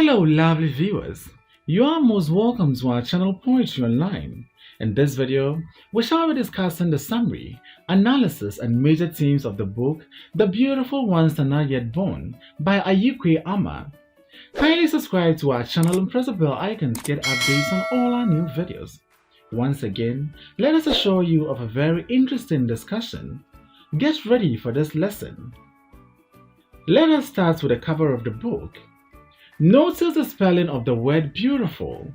Hello, lovely viewers. You are most welcome to our channel Poetry Online. In this video, we shall be discussing the summary, analysis, and major themes of the book The Beautiful Ones Are Not Yet Born by Armah. Kindly subscribe to our channel and press the bell icon to get updates on all our new videos. Once again, let us assure you of a very interesting discussion. Get ready for this lesson. Let us start with the cover of the book. Notice the spelling of the word beautiful.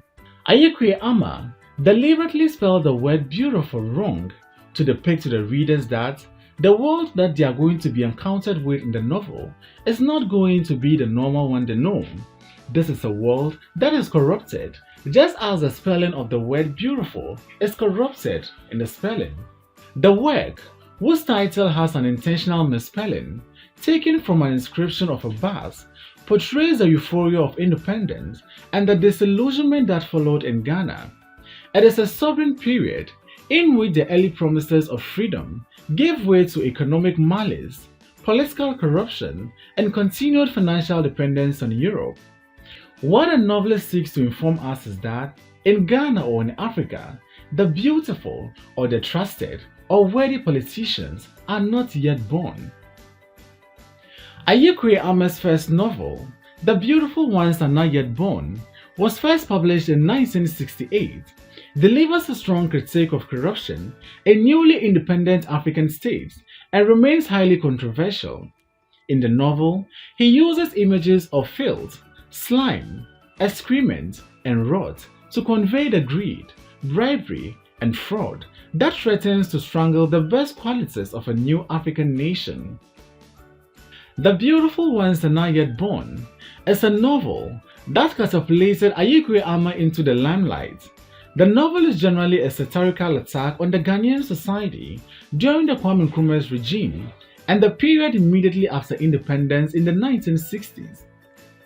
Armah deliberately spelled the word beautiful wrong to depict to the readers that the world that they are going to be encountered with in the novel is not going to be the normal one they know. This is a world that is corrupted, just as the spelling of the word beautiful is corrupted in the spelling. The work, whose title has an intentional misspelling, taken from an inscription of a vase, portrays the euphoria of independence and the disillusionment that followed in Ghana. It is a sobering period in which the early promises of freedom gave way to economic malice, political corruption, and continued financial dependence on Europe. What the novelist seeks to inform us is that in Ghana or in Africa, the beautiful or the trusted or worthy politicians are not yet born. Armah's first novel, The Beautiful Ones Are Not Yet Born, was first published in 1968, delivers a strong critique of corruption in newly independent African states, and remains highly controversial. In the novel, he uses images of filth, slime, excrement, and rot to convey the greed, bribery, and fraud that threatens to strangle the best qualities of a new African nation. The Beautiful Ones Are Not Yet Born is a novel that catapulted Armah into the limelight. The novel is generally a satirical attack on the Ghanaian society during the Kwame Nkrumah's regime and the period immediately after independence in the 1960s.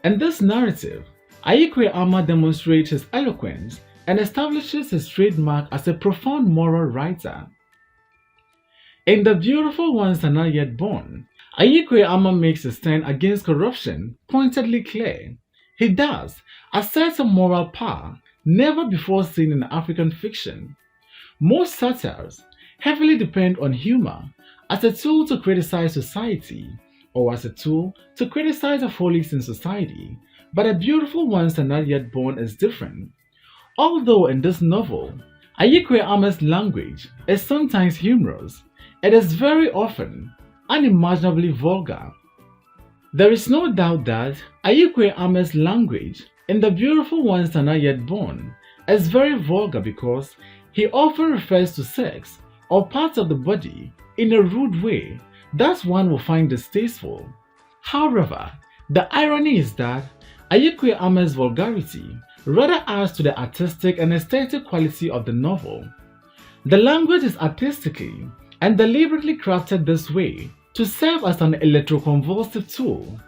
In this narrative, Armah demonstrates his eloquence and establishes his trademark as a profound moral writer. In The Beautiful Ones Are Not Yet Born, Armah makes his stand against corruption pointedly clear. He does assert a moral power never before seen in African fiction. Most satires heavily depend on humor as a tool to criticize society or as a tool to criticize the follies in society, but The Beautiful Ones Are Not Yet Born is different. Although in this novel, Armah's language is sometimes humorous, it is very often unimaginably vulgar. There is no doubt that Armah's language in The Beautiful Ones Are Not Yet Born is very vulgar because he often refers to sex or parts of the body in a rude way that one will find distasteful. However, the irony is that Armah's vulgarity rather adds to the artistic and aesthetic quality of the novel. The language is artistically and deliberately crafted this way to serve as an electroconvulsive tool.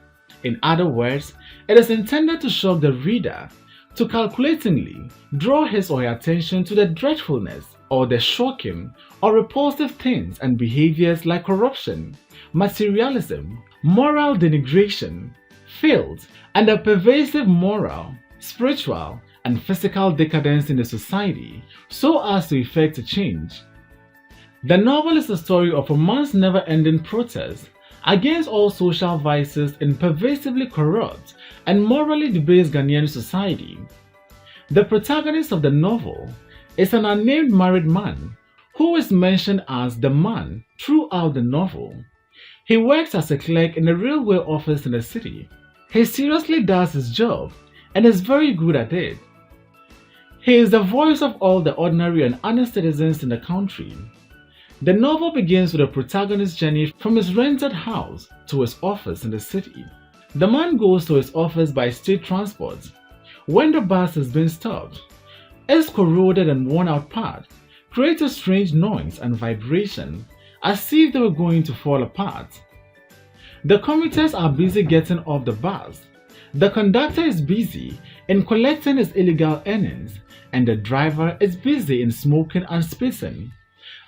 In other words, it is intended to shock the reader, to calculatingly draw his or her attention to the dreadfulness or the shocking or repulsive things and behaviors like corruption, materialism, moral denigration, filth, and a pervasive moral, spiritual, and physical decadence in the society, so as to effect a change. The novel is the story of a man's never-ending protest against all social vices in pervasively corrupt and morally debased Ghanaian society. The protagonist of the novel is an unnamed married man who is mentioned as the man throughout the novel. He works as a clerk in a railway office in the city. He seriously does his job and is very good at it. He is the voice of all the ordinary and honest citizens in the country. The novel begins with the protagonist's journey from his rented house to his office in the city. The man goes to his office by state transport. When the bus has been stopped, its corroded and worn out part creates a strange noise and vibration as if they were going to fall apart. The commuters are busy getting off the bus. The conductor is busy in collecting his illegal earnings, and the driver is busy in smoking and spitting.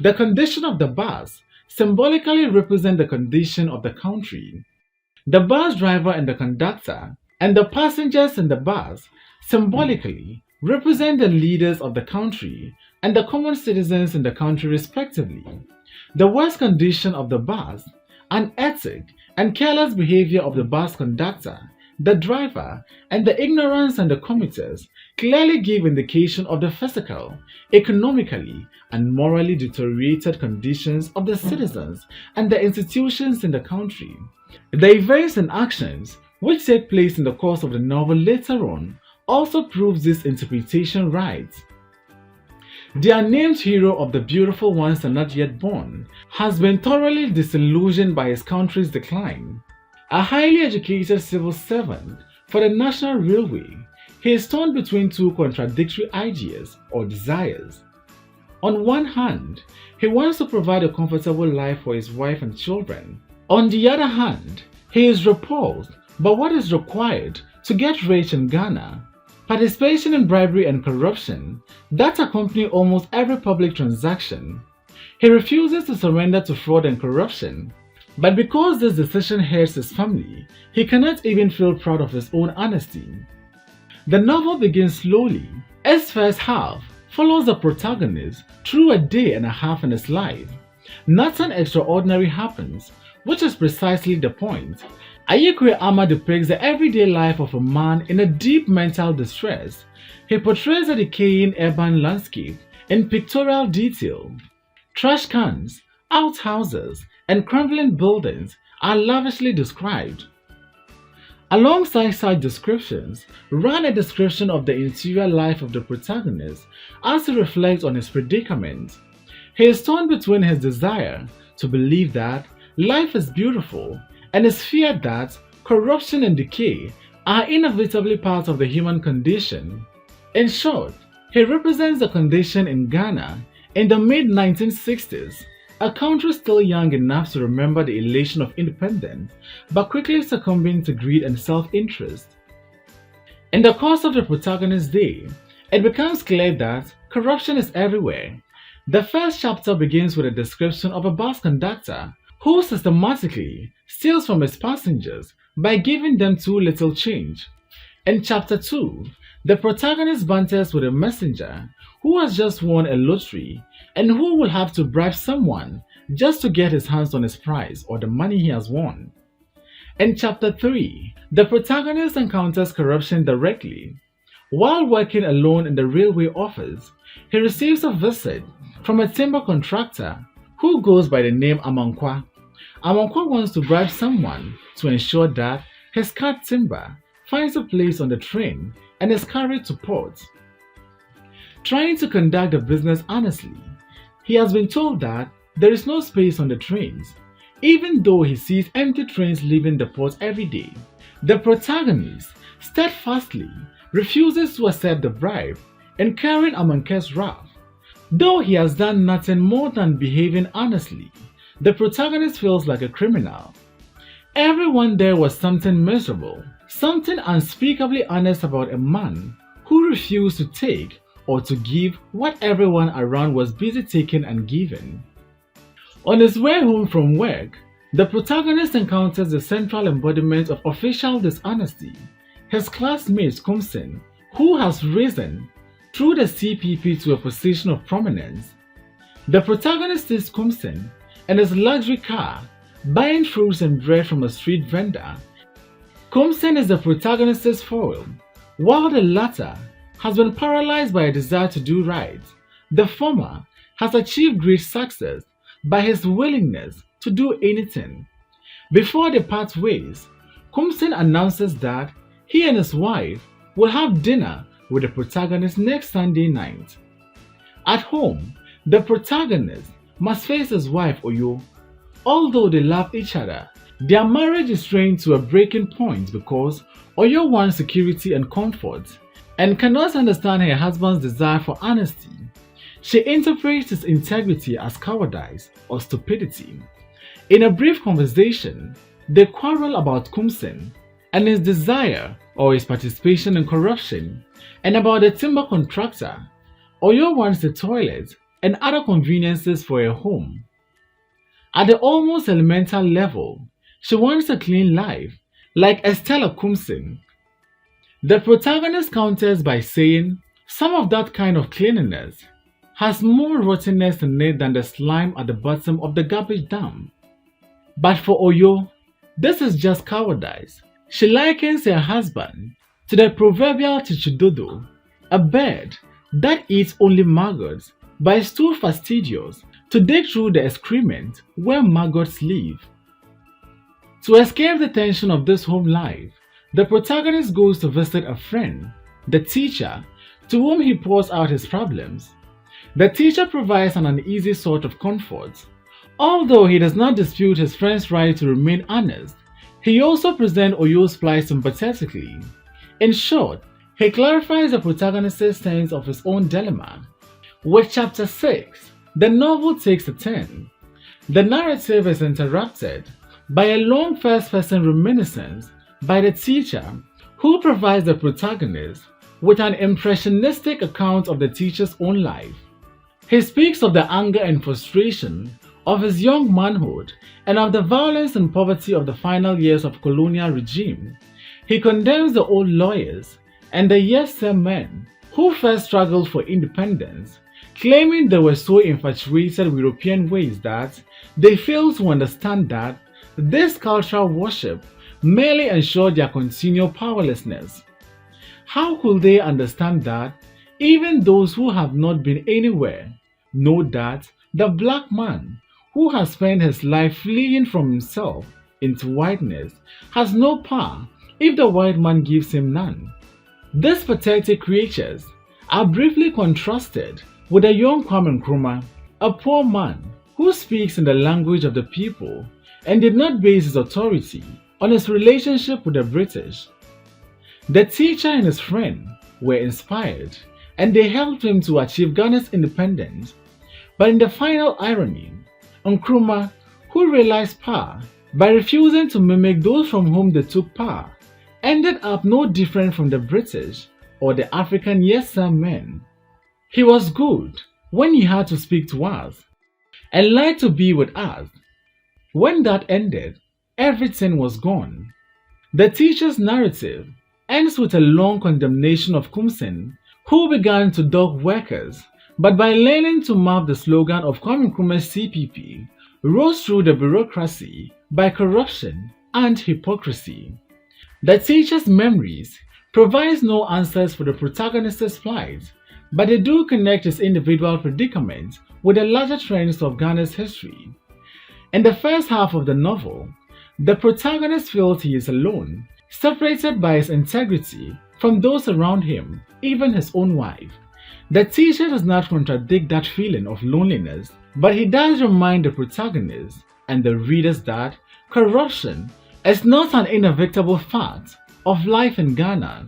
The condition of the bus symbolically represents the condition of the country. The bus driver and the conductor and the passengers in the bus symbolically represent the leaders of the country and the common citizens in the country respectively. The worst condition of the bus, unethic and careless behavior of the bus conductor, the driver, and the ignorance and the commuters clearly give indication of the physical, economically, and morally deteriorated conditions of the citizens and the institutions in the country. The events and actions which take place in the course of the novel later on also proves this interpretation right. The unnamed hero of The Beautiful Ones Are Not Yet Born has been thoroughly disillusioned by his country's decline. A highly educated civil servant for the National Railway, he is torn between two contradictory ideas or desires. On one hand, he wants to provide a comfortable life for his wife and children. On the other hand, he is repulsed by what is required to get rich in Ghana. Participation in bribery and corruption that accompany almost every public transaction. He refuses to surrender to fraud and corruption, but because this decision hurts his family, he cannot even feel proud of his own honesty. The novel begins slowly. Its first half follows the protagonist through a day and a half in his life. Nothing extraordinary happens, which is precisely the point. Kwei Armah depicts the everyday life of a man in a deep mental distress. He portrays a decaying urban landscape in pictorial detail. Trash cans, outhouses, and crumbling buildings are lavishly described. Alongside such descriptions, ran a description of the interior life of the protagonist as he reflects on his predicament. He is torn between his desire to believe that life is beautiful and his fear that corruption and decay are inevitably part of the human condition. In short, he represents the condition in Ghana in the mid-1960s, a country still young enough to remember the elation of independence, but quickly succumbing to greed and self-interest. In the course of the protagonist's day, it becomes clear that corruption is everywhere. The first chapter begins with a description of a bus conductor who systematically steals from his passengers by giving them too little change. In chapter 2, the protagonist banters with a messenger who has just won a lottery and who will have to bribe someone just to get his hands on his prize or the money he has won. In chapter 3, the protagonist encounters corruption directly. While working alone in the railway office, he receives a visit from a timber contractor who goes by the name Amankwa. Amankwa wants to bribe someone to ensure that his cut timber finds a place on the train and is carried to port. Trying to conduct the business honestly, he has been told that there is no space on the trains, even though he sees empty trains leaving the port every day. The protagonist steadfastly refuses to accept the bribe, incurring Amankwa's wrath. Though he has done nothing more than behaving honestly, the protagonist feels like a criminal. Everyone there was something miserable, something unspeakably honest about a man who refused to take or to give what everyone around was busy taking and giving. On his way home from work, the protagonist encounters the central embodiment of official dishonesty, his classmate Kumsin, who has risen through the CPP to a position of prominence. The protagonist is Kumsin in his luxury car, buying fruits and bread from a street vendor. Kumsin is the protagonist's foil, while the latter has been paralyzed by a desire to do right. The former has achieved great success by his willingness to do anything. Before they part ways, Kumsin announces that he and his wife will have dinner with the protagonist next Sunday night. At home, the protagonist must face his wife Oyo. Although they love each other, their marriage is strained to a breaking point because Oyo wants security and comfort and cannot understand her husband's desire for honesty. She interprets his integrity as cowardice or stupidity. In a brief conversation, they quarrel about Kumsin and his desire or his participation in corruption, and about the timber contractor. Oyo wants the toilet and other conveniences for her home. At the almost elemental level, she wants a clean life, like Estella Kumsin. The protagonist counters by saying, some of that kind of cleanliness has more rottenness in it than the slime at the bottom of the garbage dam. But for Oyo, this is just cowardice. She likens her husband to the proverbial chichidodo, a bird that eats only maggots but is too fastidious to dig through the excrement where maggots live. To escape the tension of this home life, the protagonist goes to visit a friend, the teacher, to whom he pours out his problems. The teacher provides an uneasy sort of comfort. Although he does not dispute his friend's right to remain honest, he also presents Oyo's plight sympathetically. In short, he clarifies the protagonist's sense of his own dilemma. With chapter 6, the novel takes a turn. The narrative is interrupted by a long first-person reminiscence by the teacher, who provides the protagonist with an impressionistic account of the teacher's own life. He speaks of the anger and frustration of his young manhood and of the violence and poverty of the final years of colonial regime. He condemns the old lawyers and the yes sir men who first struggled for independence, claiming they were so infatuated with European ways that they failed to understand that this cultural worship merely ensured their continual powerlessness. How could they understand that even those who have not been anywhere know that the black man who has spent his life fleeing from himself into whiteness has no power if the white man gives him none? These pathetic creatures are briefly contrasted with a young Kwame Nkrumah, a poor man who speaks in the language of the people and did not base his authority on his relationship with the British. The teacher and his friend were inspired and they helped him to achieve Ghana's independence. But in the final irony, Nkrumah, who realized power by refusing to mimic those from whom they took power, ended up no different from the British or the African yes sir men. He was good when he had to speak to us and liked to be with us. When that ended, everything was gone. The teacher's narrative ends with a long condemnation of Kumsin, who began to dog workers, but by learning to map the slogan of Kwame Nkrumah's CPP, rose through the bureaucracy by corruption and hypocrisy. The teacher's memories provides no answers for the protagonist's plight, but they do connect his individual predicament with the larger trends of Ghana's history. In the first half of the novel, the protagonist feels he is alone, separated by his integrity from those around him, even his own wife. The teacher does not contradict that feeling of loneliness, but he does remind the protagonist and the readers that corruption is not an inevitable fact of life in Ghana.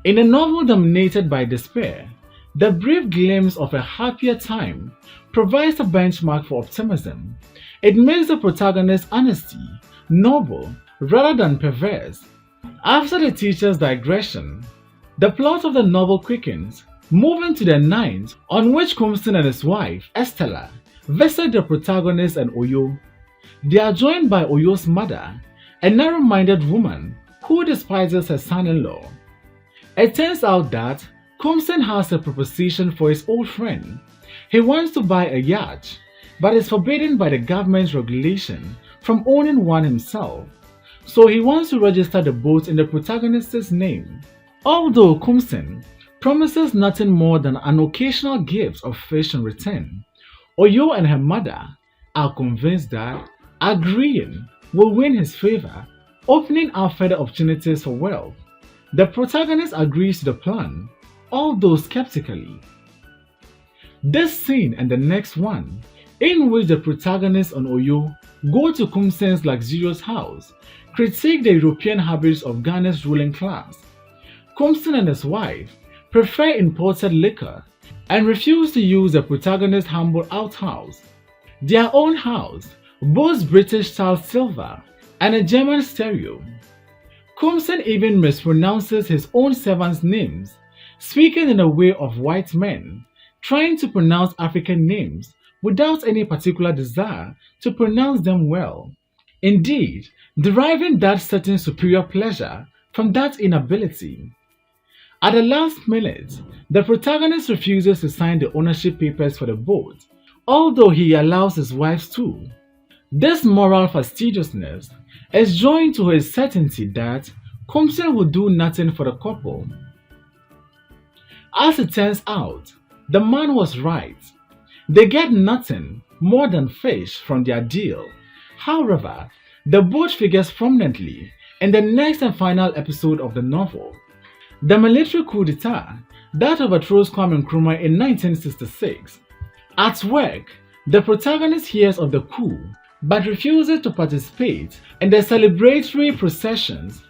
In a novel dominated by despair, the brief glimpse of a happier time provides a benchmark for optimism. It makes the protagonist's honesty noble rather than perverse. After the teacher's digression, the plot of the novel quickens, moving to the night on which Kumsin and his wife, Estella, visit the protagonist and Oyo. They are joined by Oyo's mother, a narrow-minded woman who despises her son-in-law. It turns out that Kumsin has a proposition for his old friend. He wants to buy a yacht, but is forbidden by the government's regulation from owning one himself, so he wants to register the boat in the protagonist's name. Although Kumsin promises nothing more than an occasional gift of fish in return, Oyo and her mother are convinced that agreeing will win his favor, opening up further opportunities for wealth. The protagonist agrees to the plan, although skeptically. This scene and the next one, in which the protagonist and Oyo go to Kumsin's luxurious house, critique the European habits of Ghana's ruling class. Kumsin and his wife prefer imported liquor and refuse to use the protagonist's humble outhouse. Their own house boasts British-style silver and a German stereo. Kumsin even mispronounces his own servants' names, speaking in a way of white men, trying to pronounce African names without any particular desire to pronounce them well. Indeed, deriving that certain superior pleasure from that inability. At the last minute, the protagonist refuses to sign the ownership papers for the boat, although he allows his wife to. This moral fastidiousness is joined to his certainty that Compson will do nothing for the couple. As it turns out, the man was right. They get nothing more than fish from their deal. However, the boat figures prominently in the next and final episode of the novel. The military coup d'etat that overthrows Kwame Nkrumah in 1966. At work, the protagonist hears of the coup but refuses to participate in the celebratory processions.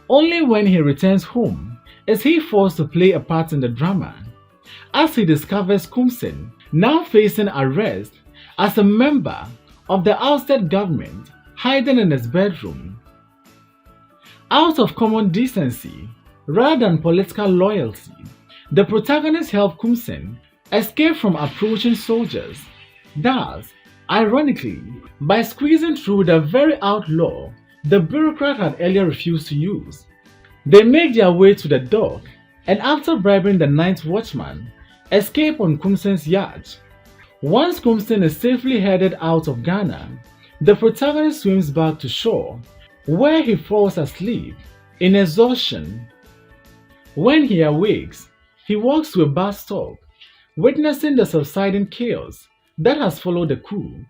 Only when he returns home is he forced to play a part in the drama, as he discovers Kumsin now facing arrest as a member of the ousted government hiding in his bedroom. Out of common decency, rather than political loyalty, the protagonist helped Kumsin escape from approaching soldiers, thus, ironically, by squeezing through the very outlaw the bureaucrat had earlier refused to use. They make their way to the dock and after bribing the night watchman, escape on Kumsin's yacht. Once Kumsin is safely headed out of Ghana, the protagonist swims back to shore, where he falls asleep in exhaustion. When he awakes, he walks to a bus stop, witnessing the subsiding chaos that has followed the coup.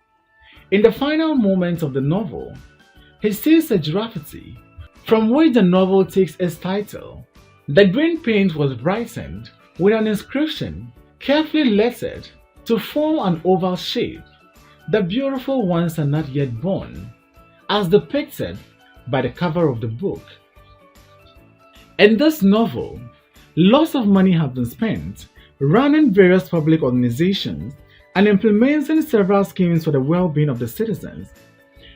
In the final moments of the novel, he sees a graffiti from which the novel takes its title. The green paint was brightened with an inscription carefully lettered to form an oval shape. The beautiful ones are not yet born, as depicted by the cover of the book. In this novel, lots of money have been spent running various public organizations and implementing several schemes for the well-being of the citizens.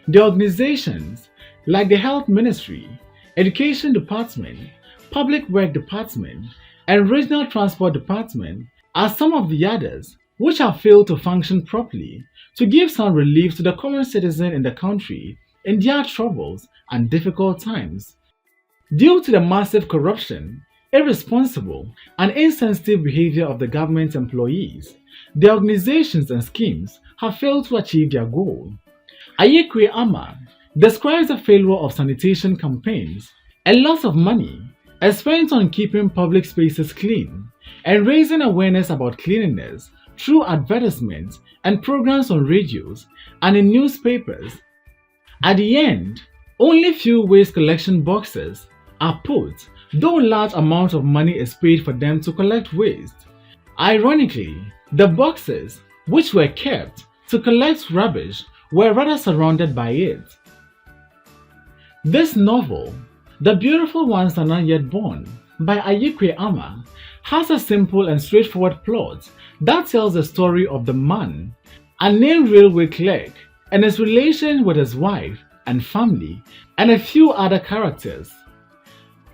The organizations, like the Health Ministry, Education Department, Public Work Department, and Regional Transport Department, are some of the others which have failed to function properly to give some relief to the common citizen in the country in their troubles and difficult times. Due to the massive corruption, irresponsible, and insensitive behavior of the government employees, the organizations and schemes have failed to achieve their goal. Kwei armah describes the failure of sanitation campaigns. A lot of money is spent on keeping public spaces clean and raising awareness about cleanliness through advertisements and programs on radios and in newspapers. At the end, only few waste collection boxes are put, though large amounts of money is paid for them to collect waste. Ironically, the boxes, which were kept to collect rubbish, were rather surrounded by it. This novel, The Beautiful Ones Are Not Yet Born, by Kwei armah, has a simple and straightforward plot that tells the story of the man, a named railway clerk, and his relation with his wife and family, and a few other characters.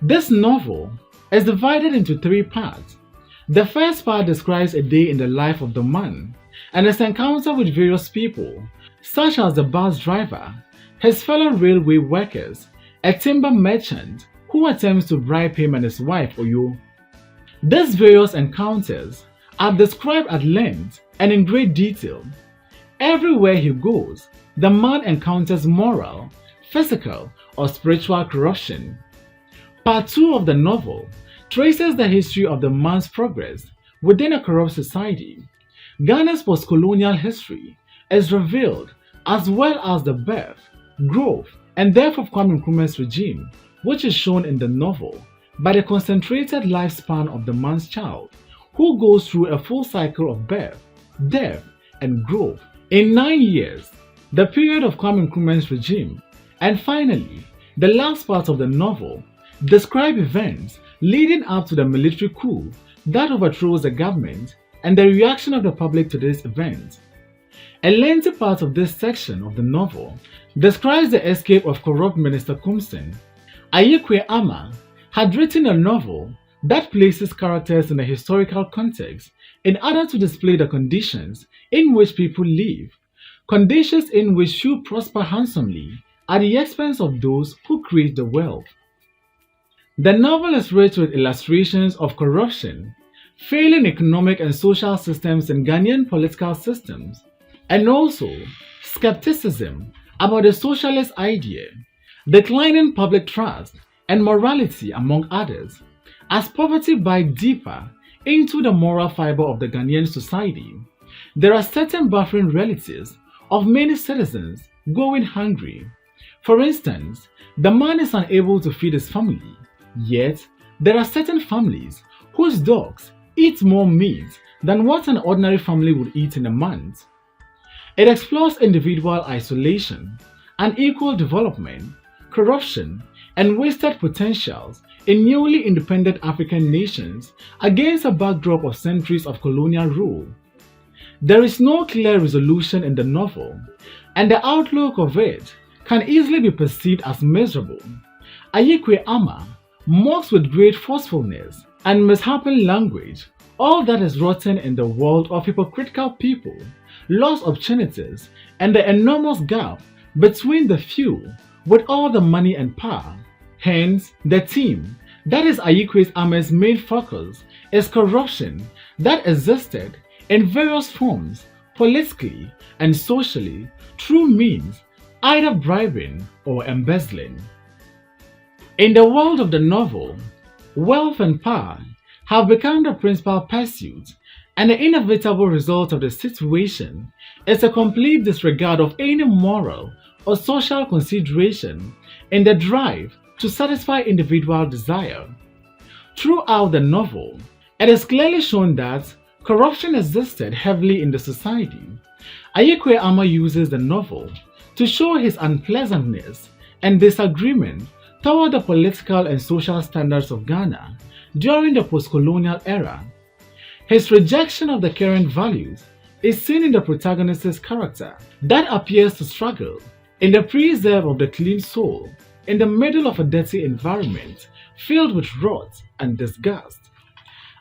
This novel is divided into 3 parts. The first part describes a day in the life of the man and his encounter with various people, such as the bus driver, his fellow railway workers, a timber merchant who attempts to bribe him and his wife Oyo. These various encounters are described at length and in great detail. Everywhere he goes, the man encounters moral, physical, or spiritual corruption. Part 2 of the novel traces the history of the man's progress within a corrupt society. Ghana's post-colonial history is revealed, as well as the birth, growth, and death of Kwame Nkrumah's regime, which is shown in the novel by the concentrated lifespan of the man's child, who goes through a full cycle of birth, death, and growth in 9 years, the period of Kwame Nkrumah's regime. And finally, the last part of the novel describe events leading up to the military coup that overthrows the government and the reaction of the public to this event. A lengthy part of this section of the novel describes the escape of corrupt Minister Kumsin. Kwei armah had written a novel that places characters in a historical context in order to display the conditions in which people live, conditions in which few prosper handsomely at the expense of those who create the wealth. The novel is rich with illustrations of corruption, failing economic and social systems in Ghanaian political systems, and also skepticism about the socialist idea, declining public trust and morality, among others, as poverty bites deeper into the moral fiber of the Ghanaian society. There are certain buffering realities of many citizens going hungry. For instance, the man is unable to feed his family, yet there are certain families whose dogs eat more meat than what an ordinary family would eat in a month. It explores individual isolation, unequal development, corruption, and wasted potentials in newly independent African nations against a backdrop of centuries of colonial rule. There is no clear resolution in the novel, and the outlook of it can easily be perceived as miserable. Ayikwe Armah mocks with great forcefulness and misshapen language all that is rotten in the world of hypocritical people, lost opportunities, and the enormous gap between the few with all the money and power. Hence, the theme that is Ayikwe Armah's main focus is corruption that existed in various forms, politically and socially, through means either bribing or embezzling. In the world of the novel, wealth and power have become the principal pursuit, and the inevitable result of the situation is a complete disregard of any moral or social consideration in the drive to satisfy individual desire. Throughout the novel, it is clearly shown that corruption existed heavily in the society. Ayikwe Armah uses the novel to show his unpleasantness and disagreement toward the political and social standards of Ghana during the post-colonial era. His rejection of the current values is seen in the protagonist's character that appears to struggle in the preserve of the clean soul in the middle of a dirty environment filled with rot and disgust.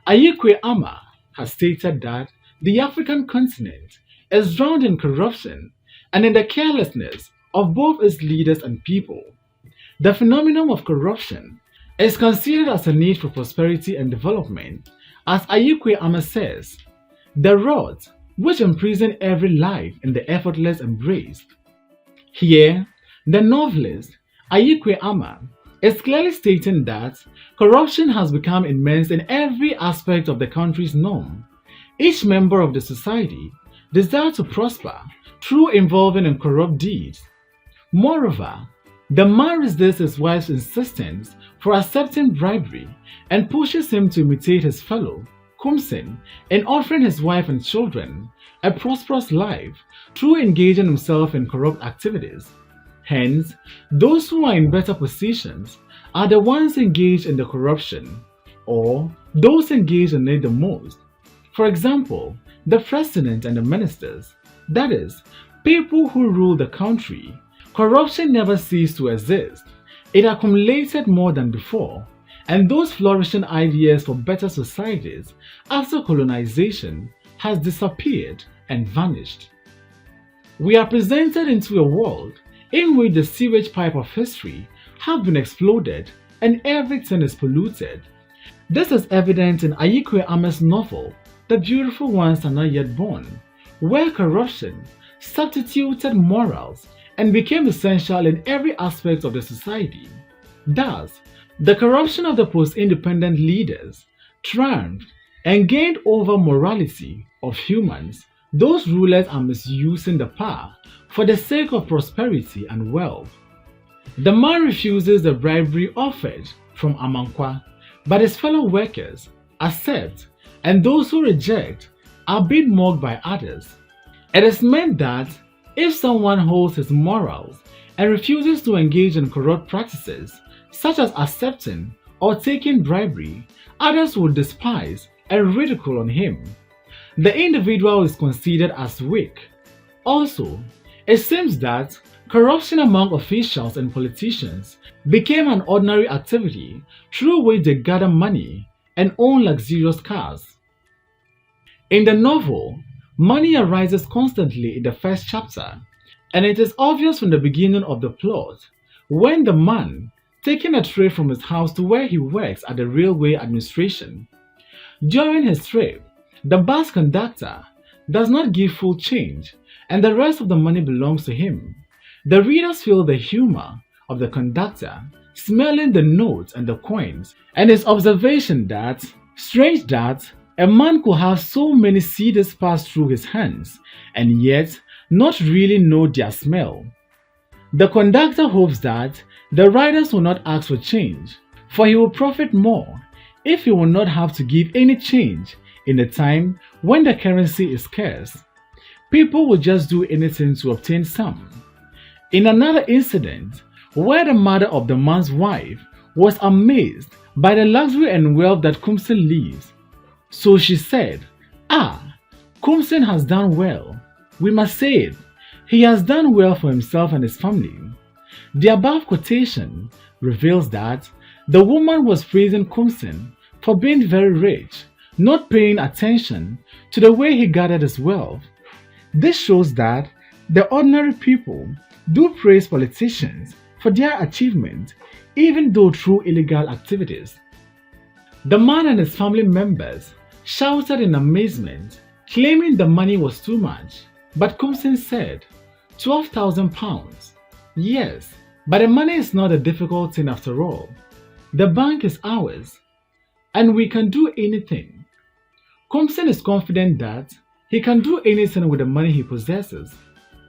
Ayikwe Armah has stated that the African continent is drowned in corruption and in the carelessness of both its leaders and people. The phenomenon of corruption is considered as a need for prosperity and development, as Ayikwe Armah says, the rod which imprisons every life in the effortless embrace. Here, the novelist Ayikwe Armah is clearly stating that corruption has become immense in every aspect of the country's norm. Each member of the society desires to prosper through involving in corrupt deeds. Moreover, the man resists his wife's insistence for accepting bribery and pushes him to imitate his fellow, Kumsin, in offering his wife and children a prosperous life through engaging himself in corrupt activities. Hence, those who are in better positions are the ones engaged in the corruption, or those engaged in it the most. For example, the president and the ministers, that is, people who rule the country. Corruption never ceased to exist. It accumulated more than before, and those flourishing ideas for better societies after colonization has disappeared and vanished. We are presented into a world in which the sewage pipe of history have been exploded and everything is polluted. This is evident in Ayikwe Armah's novel, The Beautiful Ones Are Not Yet Born, where corruption substituted morals and became essential in every aspect of the society. Thus, the corruption of the post-independent leaders triumphed and gained over morality of humans. Those rulers are misusing the power for the sake of prosperity and wealth. The man refuses the bribery offered from Amankwa, but his fellow workers accept, and those who reject are being mocked by others. It is meant that if someone holds his morals and refuses to engage in corrupt practices, such as accepting or taking bribery, others will despise and ridicule on him. The individual is considered as weak. Also, it seems that corruption among officials and politicians became an ordinary activity through which they gather money and own luxurious cars. In the novel, money arises constantly in the first chapter, and it is obvious from the beginning of the plot when the man taking a tray from his house to where he works at the railway administration. During his trip, the bus conductor does not give full change, and the rest of the money belongs to him. The readers feel the humor of the conductor, smelling the notes and the coins, and his observation that, strange that, a man could have so many cedars pass through his hands, and yet not really know their smell. The conductor hopes that the riders will not ask for change, for he will profit more if he will not have to give any change in a time when the currency is scarce. People will just do anything to obtain some. In another incident, where the mother of the man's wife was amazed by the luxury and wealth that Kumsin lives, so she said, "Ah, Kumsin has done well. We must say it. He has done well for himself and his family." The above quotation reveals that the woman was praising Kumsin for being very rich, not paying attention to the way he gathered his wealth. This shows that the ordinary people do praise politicians for their achievement, even though through illegal activities. The man and his family members shouted in amazement, claiming the money was too much, but Kumsin said, £12,000. Yes, but the money is not a difficult thing after all. The bank is ours, and we can do anything. Kumsin is confident that he can do anything with the money he possesses,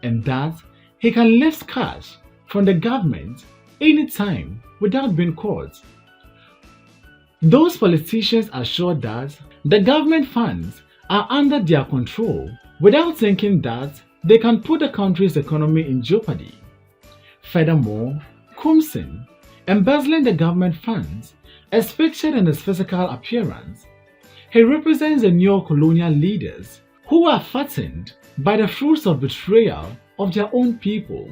and that he can lift cash from the government anytime without being caught. Those politicians are sure that the government funds are under their control without thinking that they can put the country's economy in jeopardy. Furthermore, Kumsin, embezzling the government funds, is pictured in his physical appearance. He represents the neo-colonial leaders who are fattened by the fruits of betrayal of their own people.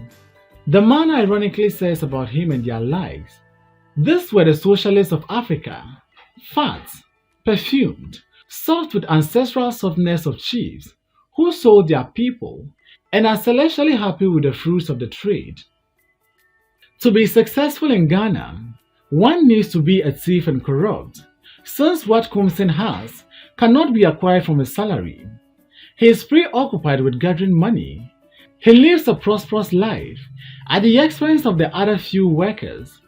The man ironically says about him and their lives, "These were the socialists of Africa, fat, perfumed, soft with ancestral softness of chiefs who sold their people and are celestially happy with the fruits of the trade." To be successful in Ghana, one needs to be a thief and corrupt, since what Kumsin has cannot be acquired from his salary. He is preoccupied with gathering money. He lives a prosperous life at the expense of the other few workers.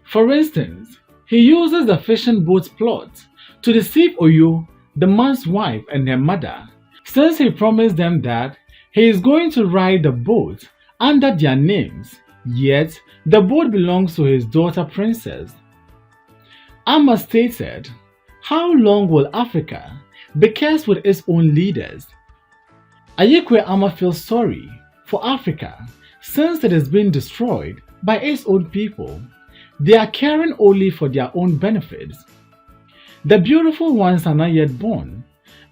For instance, he uses the fishing boat's plot to deceive Oyo, the man's wife, and her mother, since he promised them that he is going to ride the boat under their names, yet the boat belongs to his daughter Princess. Armah stated, "How long will Africa be cursed with its own leaders?" Ayekwe Armah feels sorry for Africa since it is being destroyed by its own people. They are caring only for their own benefits. The Beautiful Ones Are Not Yet Born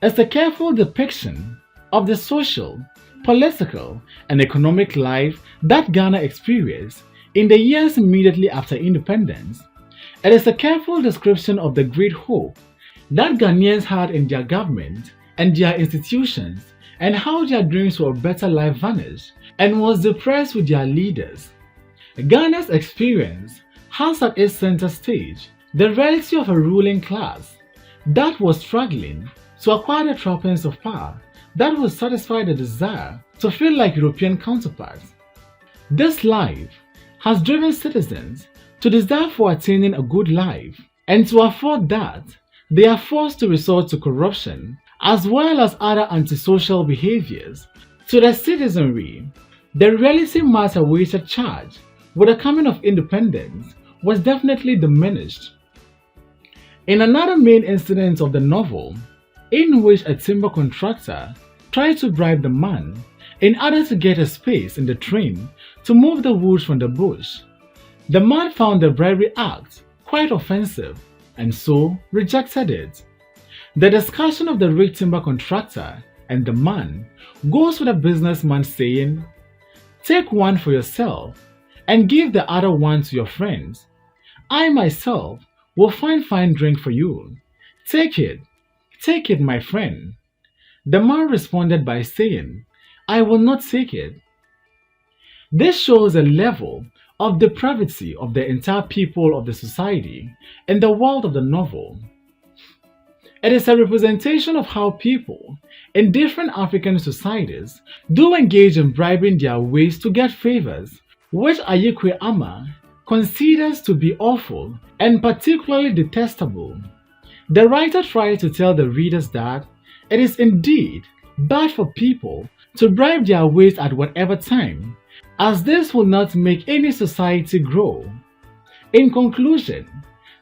is a careful depiction of the social, political, and economic life that Ghana experienced in the years immediately after independence. It is a careful description of the great hope that Ghanaians had in their government and their institutions, and how their dreams for a better life vanished and was depressed with their leaders. Ghana's experience has at its center stage the reality of a ruling class that was struggling to acquire the trappings of power that would satisfy the desire to feel like European counterparts. This life has driven citizens to desire for attaining a good life, and to afford that, they are forced to resort to corruption as well as other antisocial behaviors. To the citizenry, the reality mass awaited charge with the coming of independence was definitely diminished. In another main incident of the novel, in which a timber contractor tried to bribe the man in order to get a space in the train to move the wood from the bush, the man found the bribery act quite offensive and so rejected it. The discussion of the rich timber contractor and the man goes with a businessman saying, "Take one for yourself and give the other one to your friends. I myself will find fine drink for you. Take it, my friend." The man responded by saying, "I will not take it." This shows a level of depravity of the entire people of the society in the world of the novel. It is a representation of how people in different African societies do engage in bribing their ways to get favors, which Kwei considers to be awful and particularly detestable. The writer tries to tell the readers that it is indeed bad for people to bribe their ways at whatever time, as this will not make any society grow. In conclusion,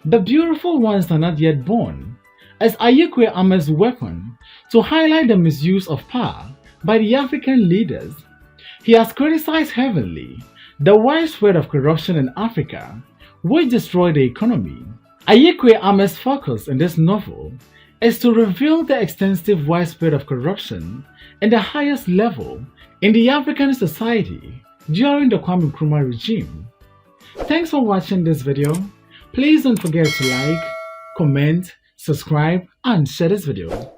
the beautiful ones are not yet born as Kwei's weapon to highlight the misuse of power by the African leaders. He has criticized heavily the widespread of corruption in Africa, which destroyed the economy. Kwei's focus in this novel is to reveal the extensive widespread of corruption in the highest level in the African society during the Kwame Nkrumah regime. Thanks for watching this video. Please don't forget to like, comment, subscribe, and share this video.